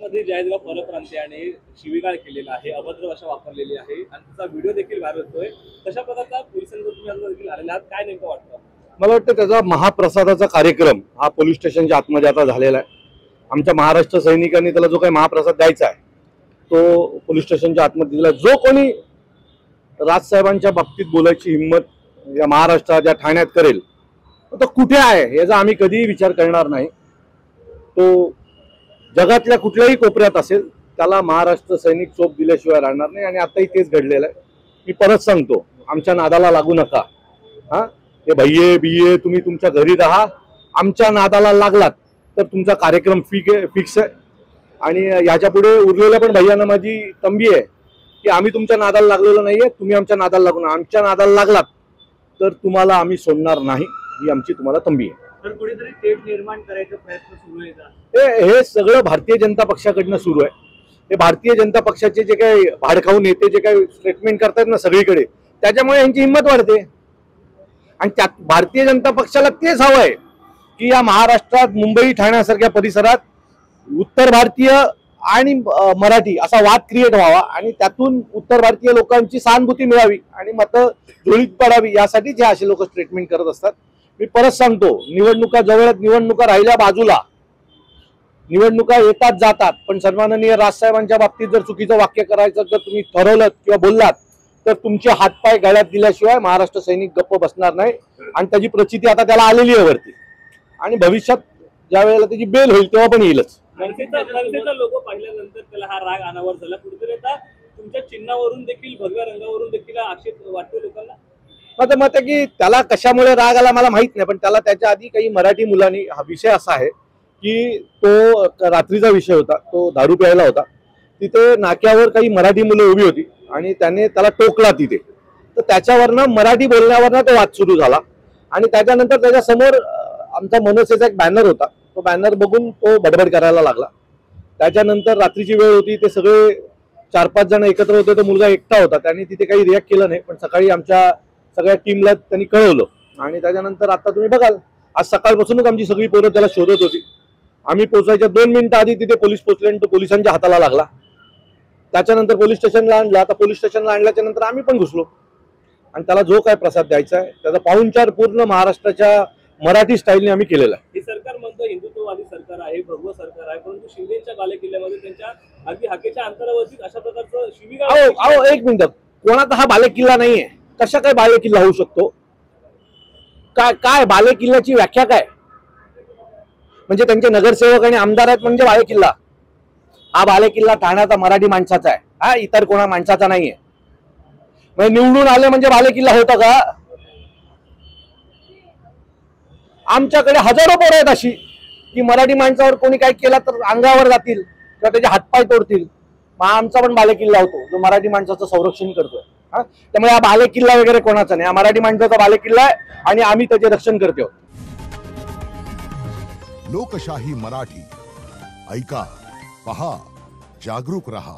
मध्ये जायदगाव परप्रांतीयाने शिवीगाळ केलेला आहे, अभद्र भाषा वापरलेली आहे आणि त्याचा व्हिडिओ देखील व्हायरल होतोय। तशा प्रकारचा पोलिसांवर तुम्ही आता देखील आलेला आहात, काय नेमकं वाटतं? मला वाटतं त्याचा महाप्रसादाचा कार्यक्रम हा पोलीस स्टेशनच्या आतमध्ये आता झालेला आहे। आमच्या महाराष्ट्र सैनिकांनी त्याला जो काही महाप्रसाद द्यायचा आहे तो पोलीस स्टेशनच्या आतमध्ये दिला। जो कोणी राजसाहेबांच्या बाबतीत बोलायची हिंमत या महाराष्ट्रात या ठाण्यात करेल तो कुठे आहे याचा आम्ही कधीही विचार करणार नाही। तो जगातल्या कुठल्याही कोपऱ्यात असेल त्याला महाराष्ट्र सैनिक चोप दिल्याशिवाय राहणार नाही आणि आताही तेच घडलेलं आहे। मी परत सांगतो, आमच्या नादाला लागू नका। हे भैये बिये तुम्ही तुमच्या घरी राहा, आमच्या नादाला लागलात तर तुमचा कार्यक्रम फिक्स आहे। आणि याच्या पुढे उरलेल्या पण भैयांना माझी तंबी आहे की आम्ही तुमच्या नादाला लागलेलो नाहीये, तुम्ही आमच्या नादाला लागून आमच्या नादाला लागलात तर तुम्हाला आम्ही सोडणार नाही, ही आमची तुम्हाला तंबी आहे। तर कुठेतरी तेढ निर्माण करायचा प्रयत्न सुरू आहे का? हे सगळं भारतीय जनता पक्षाकडनं सुरू आहे। हे भारतीय जनता पक्षाचे जे काही भाडखाऊ नेते जे काही स्टेटमेंट करतात ना सगळीकडे, त्याच्यामुळे यांची हिंमत वाढते। आणि त्यात भारतीय जनता पक्षाला तेच हवं आहे की या महाराष्ट्रात मुंबई ठाण्यासारख्या परिसरात उत्तर भारतीय आणि मराठी असा वाद क्रिएट व्हावा आणि त्यातून उत्तर भारतीय लोकांची सहानुभूती मिळावी आणि मतं जुळीत पडावी, यासाठी जे असे लोक स्टेटमेंट करत असतात। मी परत सांगतो, निवडणुका जवळ, निवडणुका राहिल्या बाजूला, निवडणुका येतात जातात, पण सन्माननीय राजसाहेबांच्या बाबतीत जर चुकीचं वाक्य करायचं जर तुम्ही ठरवलं किंवा बोललात तर तुमचे हातपाय गळ्यात दिल्याशिवाय महाराष्ट्र सैनिक गप्प बसणार नाही। आणि त्याची प्रचिती आता त्याला आलेली आहे वरती आणि भविष्यात ज्या वेळेला त्याची बेल होईल तेव्हा पण येईलच। मनसेचा लोगो पाहिल्यानंतर त्याला हा राग अनावर झाला। कुठेतरी आता तुमच्या चिन्हावरून देखील, भगव्या रंगावरून देखील आक्षेप वाटतो लोकांना। माझं मत आहे की त्याला कशामुळे राग आला मला माहित नाही, पण त्याला त्याच्या आधी काही मराठी मुलांनी, हा विषय असा आहे की तो रात्रीचा विषय होता, तो दारू प्यायला होता, तिथे नाक्यावर काही मराठी मुलं उभी होती आणि त्याने त्याला टोकला तिथे, तर त्याच्यावरनं मराठी बोलण्यावरनं तो वाद सुरू झाला। आणि त्याच्यानंतर त्याच्या समोर आमचा मनसेचा एक बॅनर होता, तो बॅनर बघून तो बडबड करायला लागला। त्याच्यानंतर रात्रीची वेळ होती, ते सगळे 4-5 जण एकत्र होते, तो मुलगा एकटा होता, त्याने तिथे काही रिॲक्ट केलं नाही, पण सकाळी आमच्या सगळ्या टीमला त्यांनी कळवलं। आणि त्याच्यानंतर आता तुम्ही बघाल, आज सकाळपासूनच आमची सगळी पोरं त्याला शोधत होती। आम्ही पोहोचायच्या 2 मिनिटं आधी तिथे पोलीस पोहोचले आणि तो पोलिसांच्या हाताला लागला। त्याच्यानंतर पोलीस स्टेशनला आणला। आता पोलीस स्टेशनला आणल्याच्या नंतर आम्ही पण घुसलो आणि त्याला जो काय प्रसाद द्यायचा आहे त्याचा पाहुणचार पूर्ण महाराष्ट्राच्या मराठी स्टाईलने आम्ही केलेला आहे। हे सरकार म्हणतो हिंदुत्ववादी सरकार आहे, भगवं सरकार आहे, परंतु शिंदेच्या बालेकिल्ल्यामध्ये त्यांच्या अगदी हाकेच्या अंतरावरती अशा प्रकारचं शिवीगाळ। एक मिनिट, कोणाचा हा बालेकिल्ला नाहीये, कशा काय बालेकिल्ला होऊ शकतो? काय बालेकिल्ल्याची व्याख्या काय? म्हणजे त्यांचे नगरसेवक आणि आमदार आहेत म्हणजे बालेकिल्ला? हा बालेकिल्ला ठाण्याचा मराठी माणसाचा आहे, हा इतर कोणा माणसाचा नाहीये। म्हणजे निवडून आले म्हणजे बालेकिल्ला होता का? आमच्याकडे हजारो पोरं आहेत अशी की मराठी माणसावर कोणी काय केला तर अंगावर जातील किंवा त्याचे हातपाय तोडतील। आमचा पण बालेकिल्ला होतो जो मराठी माणसाचं संरक्षण करतोय। त्यामुळे हा बालेकिल्ला वगैरे कोणाचा नाही, हा मराठी माणसाचा बालेकिल्ला आहे आणि आम्ही त्याचे रक्षण करतो। लोकशाही मराठी ऐका, पहा, जागरूक रहा।